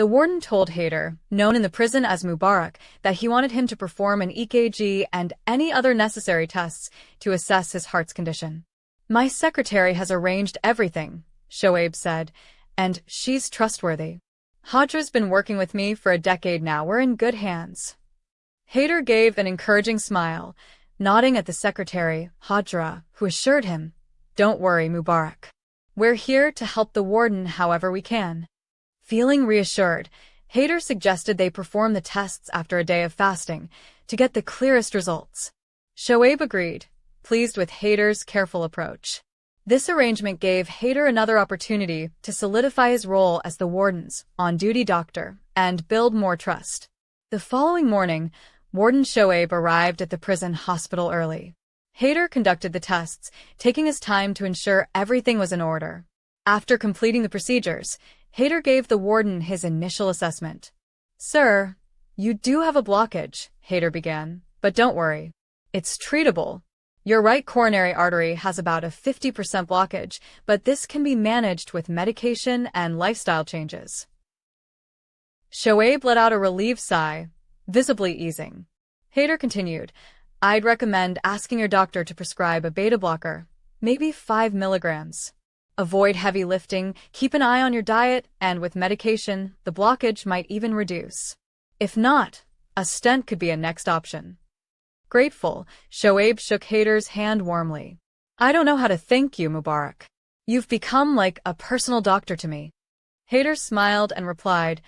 The warden told Haider, known in the prison as Mubarak, that he wanted him to perform an EKG and any other necessary tests to assess his heart's condition. "My secretary has arranged everything," Shoaib said, "and she's trustworthy. Hadra's been working with me for a decade now. We're in good hands." Haider gave an encouraging smile, nodding at the secretary, Hadra, who assured him, "Don't worry, Mubarak. We're here to help the warden however we can." Feeling reassured, Haider suggested they perform the tests after a day of fasting to get the clearest results. Shoaib agreed, pleased with Haider's careful approach. This arrangement gave Haider another opportunity to solidify his role as the warden's on-duty doctor and build more trust. The following morning, Warden Shoaib arrived at the prison hospital early. Haider conducted the tests, taking his time to ensure everything was in order. After completing the procedures, Haider gave the warden his initial assessment. "Sir, you do have a blockage," Haider began, "but don't worry. It's treatable. Your right coronary artery has about a 50% blockage, but this can be managed with medication and lifestyle changes." Shoaib let out a relieved sigh, visibly easing. Haider continued, "I'd recommend asking your doctor to prescribe a beta blocker, maybe 5 milligrams. Avoid heavy lifting, keep an eye on your diet, and with medication, the blockage might even reduce. If not, a stent could be a next option." Grateful, Shoaib shook Haider's hand warmly. "I don't know how to thank you, Mubarak. You've become like a personal doctor to me." Haider smiled and replied,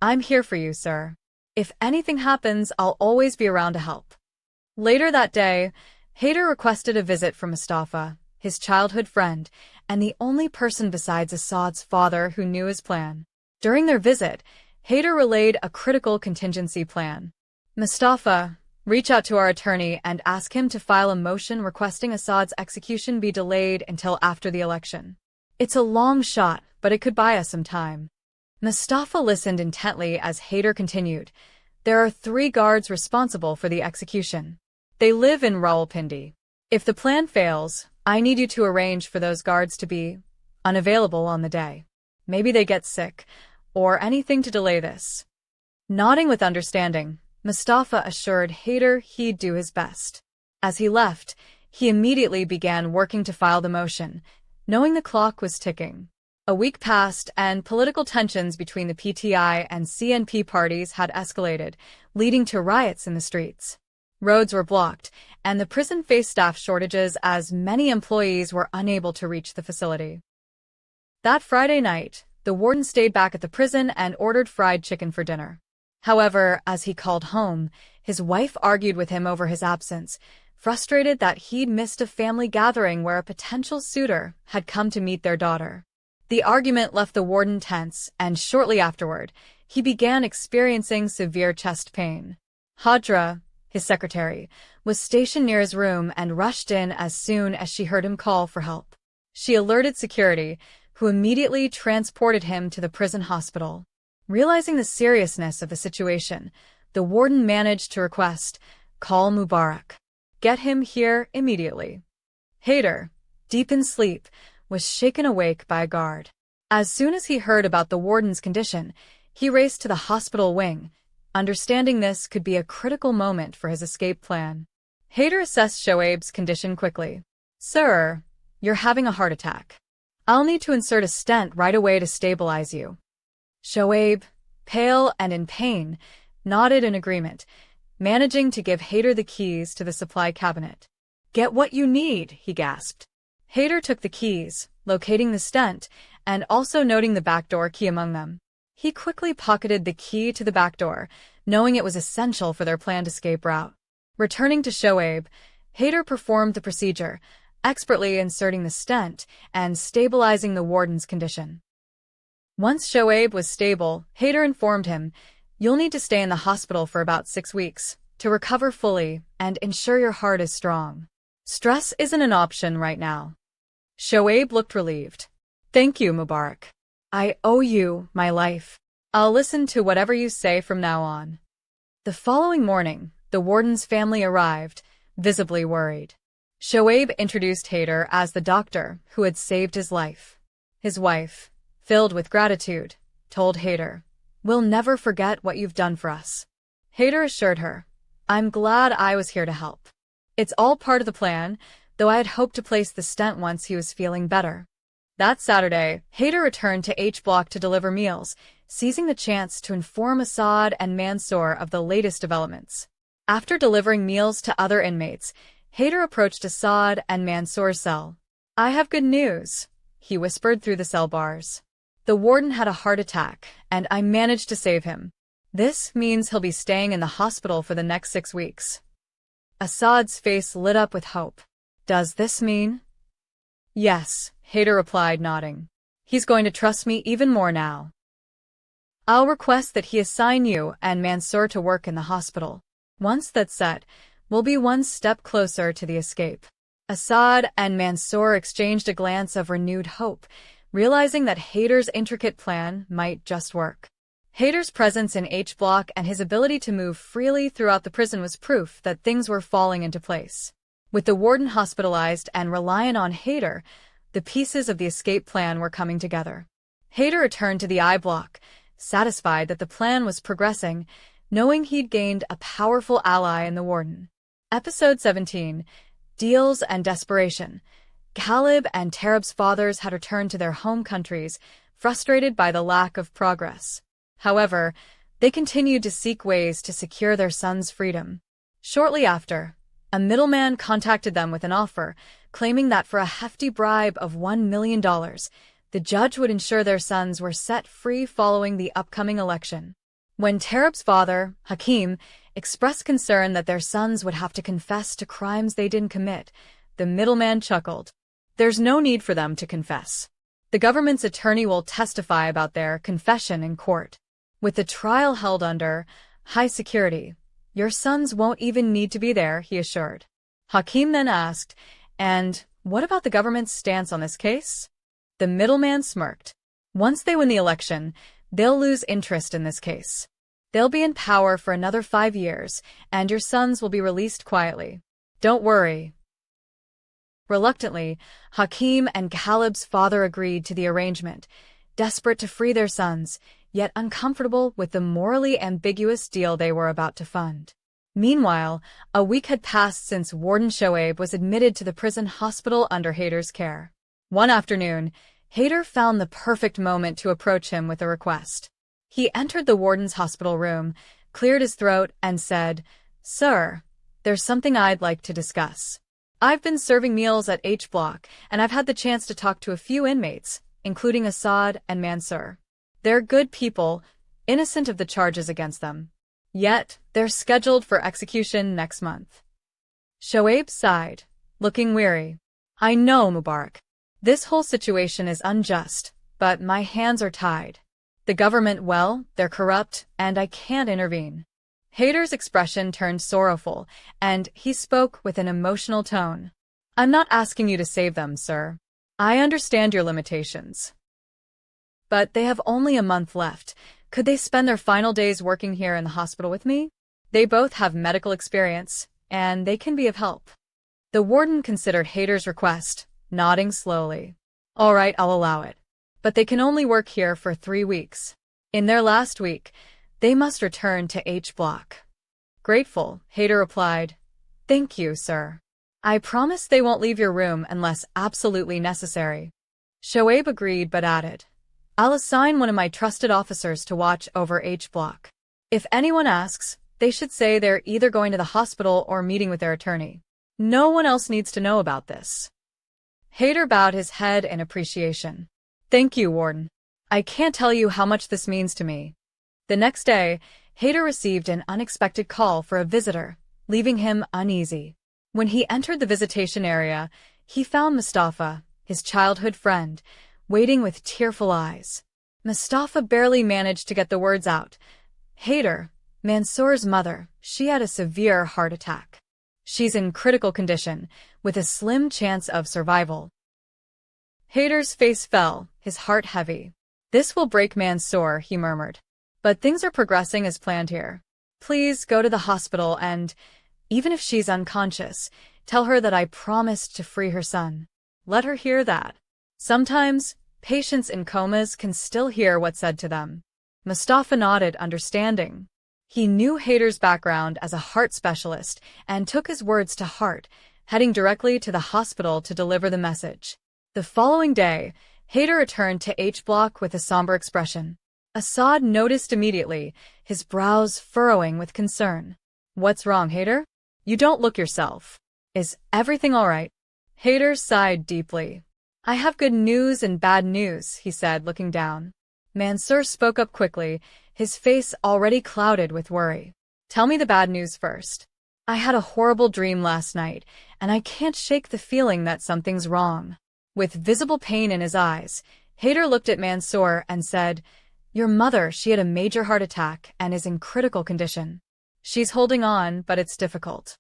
"I'm here for you, sir. If anything happens, I'll always be around to help." Later that day, Haider requested a visit from Mustafa, his childhood friend, and the only person besides Assad's father who knew his plan. During their visit, Haider relayed a critical contingency plan. "Mustafa, reach out to our attorney and ask him to file a motion requesting Assad's execution be delayed until after the election. It's a long shot, but it could buy us some time." Mustafa listened intently as Haider continued, "There are 3 guards responsible for the execution. They live in Rawalpindi. If the plan fails, I need you to arrange for those guards to be unavailable on the day. Maybe they get sick, or anything to delay this." Nodding with understanding, Mustafa assured Haider he'd do his best. As he left, he immediately began working to file the motion, knowing the clock was ticking. A week passed, and political tensions between the PTI and CNP parties had escalated, leading to riots in the streets. Roads were blocked, and the prison faced staff shortages as many employees were unable to reach the facility. That Friday night, the warden stayed back at the prison and ordered fried chicken for dinner. However, as he called home, his wife argued with him over his absence, frustrated that he'd missed a family gathering where a potential suitor had come to meet their daughter. The argument left the warden tense, and shortly afterward, he began experiencing severe chest pain. Hadra, his secretary, was stationed near his room and rushed in as soon as she heard him call for help. She alerted security, who immediately transported him to the prison hospital. Realizing the seriousness of the situation, the warden managed to request, "Call Mubarak. Get him here immediately." Haider, deep in sleep, was shaken awake by a guard. As soon as he heard about the warden's condition, he raced to the hospital wing, understanding this could be a critical moment for his escape plan. Haider assessed Shoaib's condition quickly. "Sir, you're having a heart attack. I'll need to insert a stent right away to stabilize you." Shoaib, pale and in pain, nodded in agreement, managing to give Haider the keys to the supply cabinet. "Get what you need," he gasped. Haider took the keys, locating the stent, and also noting the backdoor key among them. He quickly pocketed the key to the back door, knowing it was essential for their planned escape route. Returning to Shoaib, Haider performed the procedure, expertly inserting the stent and stabilizing the warden's condition. Once Shoaib was stable, Haider informed him, "You'll need to stay in the hospital for about 6 weeks to recover fully and ensure your heart is strong. Stress isn't an option right now." Shoaib looked relieved. "Thank you, Mubarak. I owe you my life. I'll listen to whatever you say from now on." The following morning, the warden's family arrived, visibly worried. Shoaib introduced Haider as the doctor who had saved his life. His wife, filled with gratitude, told Haider, We'll never forget what you've done for us. Hader assured her, I'm glad I was here to help. It's all part of the plan, though I had hoped to place the stent once he was feeling better. That Saturday, Hader returned to H Block to deliver meals, seizing the chance to inform Assad and Mansoor of the latest developments. After delivering meals to other inmates, Hader approached Assad and Mansoor's cell. I have good news, he whispered through the cell bars. The warden had a heart attack, and I managed to save him. This means he'll be staying in the hospital for the next 6 weeks. Assad's face lit up with hope. Does this mean? Yes, Hader replied, nodding. He's going to trust me even more now. I'll request that he assign you and Mansoor to work in the hospital. Once that's set, we'll be one step closer to the escape. Assad and Mansoor exchanged a glance of renewed hope, realizing that Hader's intricate plan might just work. Hader's presence in H Block and his ability to move freely throughout the prison was proof that things were falling into place. With the warden hospitalized and reliant on Hader, the pieces of the escape plan were coming together. Hader returned to the I Block, satisfied that the plan was progressing, knowing he'd gained a powerful ally in the warden. Episode 17, Deals and Desperation. Caleb and Tarab's fathers had returned to their home countries, frustrated by the lack of progress. However, they continued to seek ways to secure their son's freedom. Shortly after, a middleman contacted them with an offer, claiming that for a hefty bribe of $1 million, the judge would ensure their sons were set free following the upcoming election. When Tarab's father, Hakim, expressed concern that their sons would have to confess to crimes they didn't commit, the middleman chuckled. There's no need for them to confess. The government's attorney will testify about their confession in court. With the trial held under high security, your sons won't even need to be there, he assured. Hakim then asked, and what about the government's stance on this case? The middleman smirked. Once they win the election, they'll lose interest in this case. They'll be in power for another 5 years, and your sons will be released quietly. Don't worry. Reluctantly, Hakim and Caleb's father agreed to the arrangement, desperate to free their sons, yet uncomfortable with the morally ambiguous deal they were about to fund. Meanwhile, a week had passed since Warden Shoaib was admitted to the prison hospital under Hader's care. One afternoon, Hader found the perfect moment to approach him with a request. He entered the warden's hospital room, cleared his throat, and said, Sir, there's something I'd like to discuss. I've been serving meals at H Block, and I've had the chance to talk to a few inmates, including Assad and Mansoor. They're good people, innocent of the charges against them. Yet, they're scheduled for execution next month. Shoaib sighed, looking weary. I know, Mubarak. This whole situation is unjust, but my hands are tied. The government, well, they're corrupt, and I can't intervene. Hader's expression turned sorrowful, and he spoke with an emotional tone. I'm not asking you to save them, sir. I understand your limitations. But they have only a month left. Could they spend their final days working here in the hospital with me? They both have medical experience, and they can be of help. The warden considered Hader's request, nodding slowly. All right, I'll allow it. But they can only work here for 3 weeks. In their last week, they must return to H Block. Grateful, Hader replied. Thank you, sir. I promise they won't leave your room unless absolutely necessary. Shoaib agreed but added, I'll assign one of my trusted officers to watch over H Block. If anyone asks, they should say they're either going to the hospital or meeting with their attorney. No one else needs to know about this. Hader bowed his head in appreciation. Thank you, Warden. I can't tell you how much this means to me. The next day, Hader received an unexpected call for a visitor, leaving him uneasy. When he entered the visitation area, he found Mustafa, his childhood friend, waiting with tearful eyes. Mustafa barely managed to get the words out. Hader, Mansoor's mother, she had a severe heart attack. She's in critical condition, with a slim chance of survival. Hader's face fell, his heart heavy. This will break Mansoor, he murmured. But things are progressing as planned here. Please go to the hospital and, even if she's unconscious, tell her that I promised to free her son. Let her hear that. Sometimes, patients in comas can still hear what's said to them. Mustafa nodded, understanding. He knew Haider's background as a heart specialist and took his words to heart, heading directly to the hospital to deliver the message. The following day, Haider returned to H Block with a somber expression. Assad noticed immediately, his brows furrowing with concern. "What's wrong, Haider? You don't look yourself. Is everything all right?" Haider sighed deeply. "I have good news and bad news," he said, looking down. Mansoor spoke up quickly, his face already clouded with worry. "Tell me the bad news first. I had a horrible dream last night, and I can't shake the feeling that something's wrong." With visible pain in his eyes, Haider looked at Mansoor and said, "Your mother, she had a major heart attack and is in critical condition. She's holding on, but it's difficult."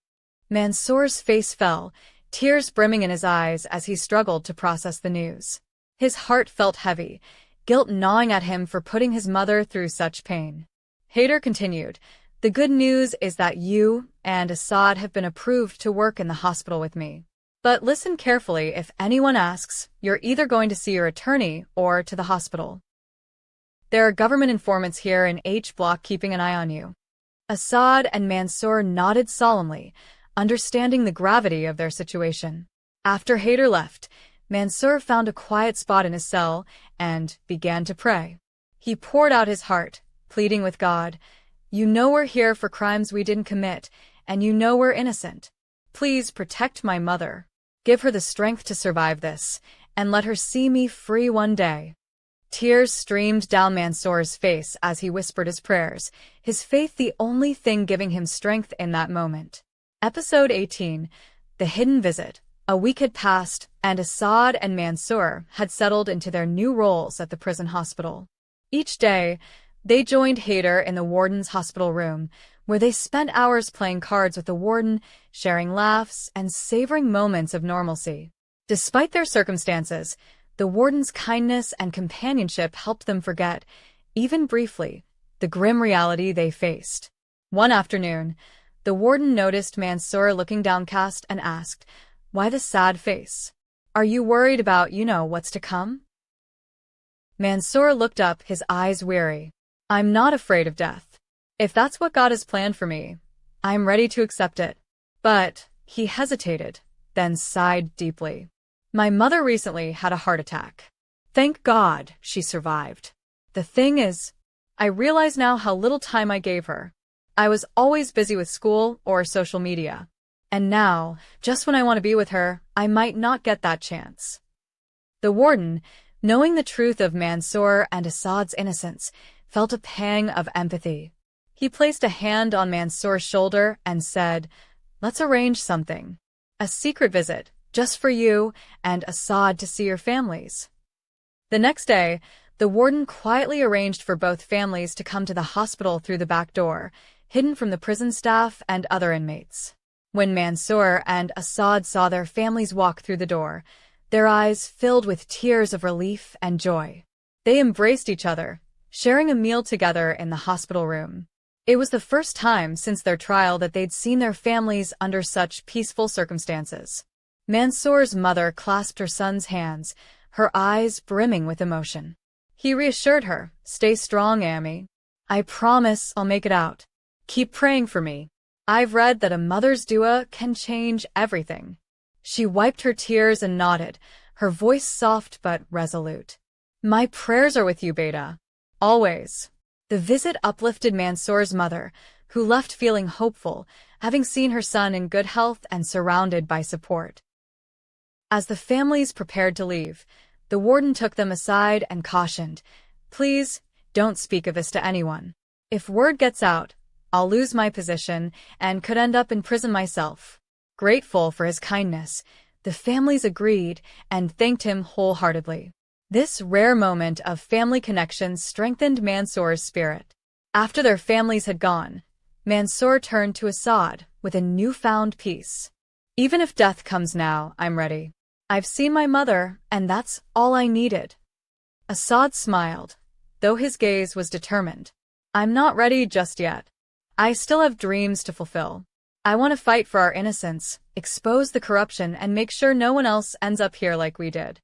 Mansoor's face fell, tears brimming in his eyes as he struggled to process the news. His heart felt heavy, guilt gnawing at him for putting his mother through such pain. Haider continued, "The good news is that you and Assad have been approved to work in the hospital with me. But listen carefully, if anyone asks, you're either going to see your attorney or to the hospital. There are government informants here in H Block keeping an eye on you." Assad and Mansoor nodded solemnly, understanding the gravity of their situation. After Haider left, Mansoor found a quiet spot in his cell and began to pray. He poured out his heart, pleading with God, "You know we're here for crimes we didn't commit, and you know we're innocent. Please protect my mother. Give her the strength to survive this, and let her see me free one day." Tears streamed down Mansoor's face as he whispered his prayers, his faith the only thing giving him strength in that moment. Episode 18, The Hidden Visit. A week had passed, and Assad and Mansoor had settled into their new roles at the prison hospital. Each day, they joined Haider in the warden's hospital room, where they spent hours playing cards with the warden, sharing laughs, and savoring moments of normalcy. Despite their circumstances, the warden's kindness and companionship helped them forget, even briefly, the grim reality they faced. One afternoon, the warden noticed Mansoor looking downcast and asked, "Why the sad face? Are you worried about, what's to come?" Mansoor looked up, his eyes weary. "I'm not afraid of death. If that's what God has planned for me, I'm ready to accept it." But he hesitated, then sighed deeply. "My mother recently had a heart attack. Thank God she survived. The thing is, I realize now how little time I gave her. I was always busy with school or social media. And now, just when I want to be with her, I might not get that chance." The warden, knowing the truth of Mansoor and Assad's innocence, felt a pang of empathy. He placed a hand on Mansoor's shoulder and said, "Let's arrange something. A secret visit, just for you and Assad to see your families." The next day, the warden quietly arranged for both families to come to the hospital through the back door, hidden from the prison staff and other inmates. When Mansoor and Assad saw their families walk through the door, their eyes filled with tears of relief and joy. They embraced each other, sharing a meal together in the hospital room. It was the first time since their trial that they'd seen their families under such peaceful circumstances. Mansoor's mother clasped her son's hands, her eyes brimming with emotion. He reassured her, "Stay strong, Amy. I promise I'll make it out. Keep praying for me. I've read that a mother's dua can change everything." She wiped her tears and nodded, her voice soft but resolute. "My prayers are with you, Beta. Always." The visit uplifted Mansoor's mother, who left feeling hopeful, having seen her son in good health and surrounded by support. As the families prepared to leave, the warden took them aside and cautioned, "Please, don't speak of this to anyone. If word gets out, I'll lose my position and could end up in prison myself." Grateful for his kindness, the families agreed and thanked him wholeheartedly. This rare moment of family connection strengthened Mansoor's spirit. After their families had gone, Mansoor turned to Assad with a newfound peace. "Even if death comes now, I'm ready. I've seen my mother, and that's all I needed." Assad smiled, though his gaze was determined. "I'm not ready just yet. I still have dreams to fulfill. I want to fight for our innocence, expose the corruption, and make sure no one else ends up here like we did."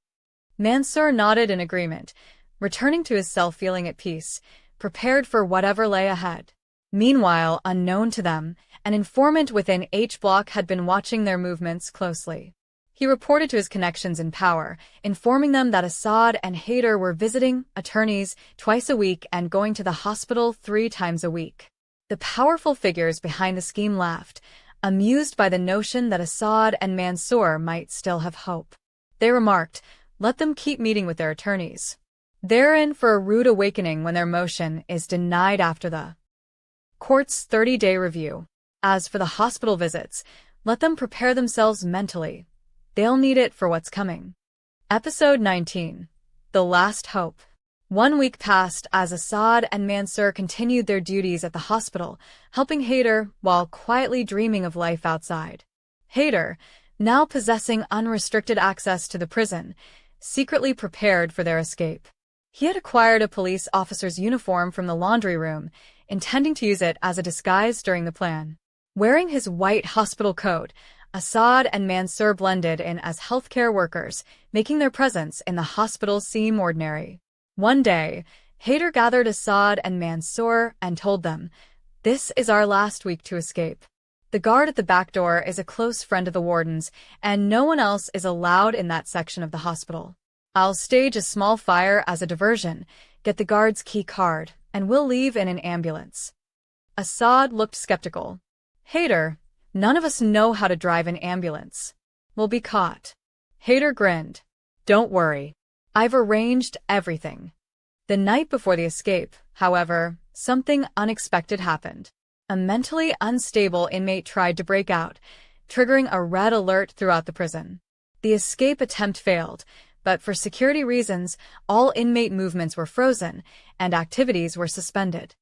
Mansoor nodded in agreement, returning to his cell feeling at peace, prepared for whatever lay ahead. Meanwhile, unknown to them, an informant within H Block had been watching their movements closely. He reported to his connections in power, informing them that Assad and Haider were visiting attorneys twice a week and going to the hospital 3 times a week. The powerful figures behind the scheme laughed, amused by the notion that Assad and Mansour might still have hope. They remarked, "Let them keep meeting with their attorneys. They're in for a rude awakening when their motion is denied after the court's 30-day review. As for the hospital visits, let them prepare themselves mentally. They'll need it for what's coming." Episode 19. The Last Hope. 1 week passed as Assad and Mansour continued their duties at the hospital, helping Haider while quietly dreaming of life outside. Haider, now possessing unrestricted access to the prison, secretly prepared for their escape. He had acquired a police officer's uniform from the laundry room, intending to use it as a disguise during the plan. Wearing his white hospital coat, Assad and Mansour blended in as healthcare workers, making their presence in the hospital seem ordinary. One day, Haider gathered Assad and Mansour and told them, "This is our last week to escape. The guard at the back door is a close friend of the warden's, and no one else is allowed in that section of the hospital. I'll stage a small fire as a diversion, get the guard's key card, and we'll leave in an ambulance." Assad looked skeptical. "Haider, none of us know how to drive an ambulance. We'll be caught." Haider grinned. "Don't worry. I've arranged everything." The night before the escape, however, something unexpected happened. A mentally unstable inmate tried to break out, triggering a red alert throughout the prison. The escape attempt failed, but for security reasons, all inmate movements were frozen and activities were suspended.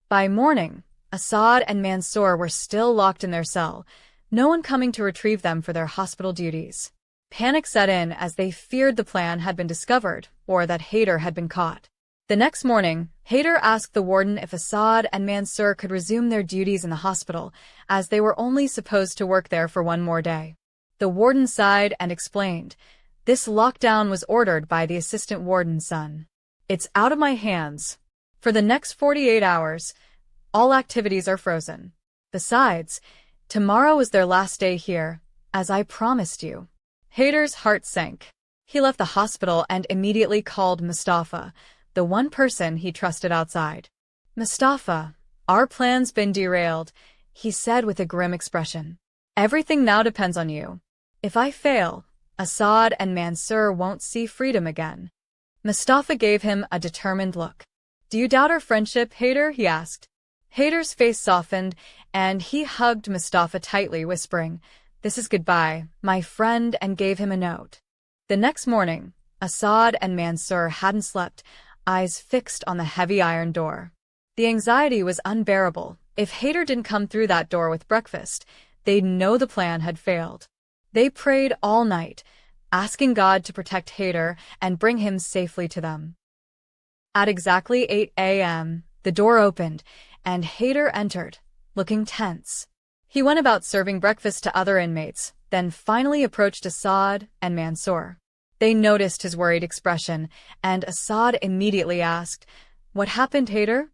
By morning, Assad and Mansour were still locked in their cell, no one coming to retrieve them for their hospital duties. Panic set in as they feared the plan had been discovered or that Haider had been caught. The next morning, Haider asked the warden if Assad and Mansour could resume their duties in the hospital, as they were only supposed to work there for 1 more day. The warden sighed and explained, "This lockdown was ordered by the assistant warden's son. It's out of my hands. For the next 48 hours, all activities are frozen. Besides, tomorrow is their last day here, as I promised you." Haider's heart sank. He left the hospital and immediately called Mustafa, the one person he trusted outside. "Mustafa, our plan's been derailed," he said with a grim expression. "Everything now depends on you. If I fail, Assad and Mansour won't see freedom again." Mustafa gave him a determined look. "Do you doubt our friendship, Haider?" he asked. Haider's face softened, and he hugged Mustafa tightly, whispering, "This is goodbye, my friend," and gave him a note. The next morning, Assad and Mansour hadn't slept, eyes fixed on the heavy iron door. The anxiety was unbearable. If Haider didn't come through that door with breakfast, they'd know the plan had failed. They prayed all night, asking God to protect Haider and bring him safely to them. At exactly 8 a.m., the door opened, and Haider entered, looking tense. He went about serving breakfast to other inmates, then finally approached Assad and Mansour. They noticed his worried expression, and Assad immediately asked, "What happened, Haider?"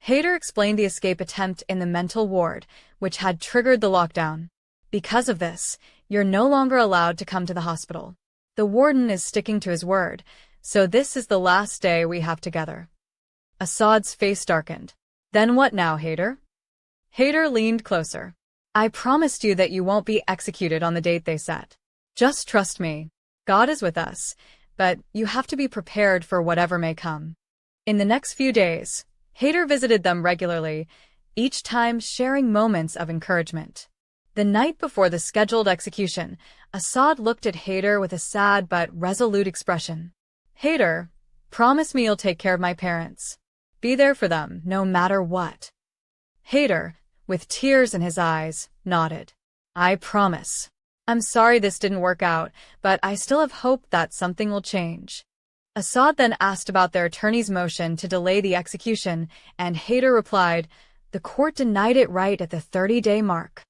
Haider explained the escape attempt in the mental ward, which had triggered the lockdown. "Because of this, you're no longer allowed to come to the hospital. The warden is sticking to his word, so this is the last day we have together." Assad's face darkened. "Then what now, Haider?" Haider leaned closer. "I promised you that you won't be executed on the date they set. Just trust me. God is with us, but you have to be prepared for whatever may come." In the next few days, Haider visited them regularly, each time sharing moments of encouragement. The night before the scheduled execution, Assad looked at Haider with a sad but resolute expression. "Haider, promise me you'll take care of my parents. Be there for them, no matter what." Haider, with tears in his eyes, nodded. "I promise. I'm sorry this didn't work out, but I still have hope that something will change." Assad then asked about their attorney's motion to delay the execution, and Haider replied, "The court denied it right at the 30-day mark.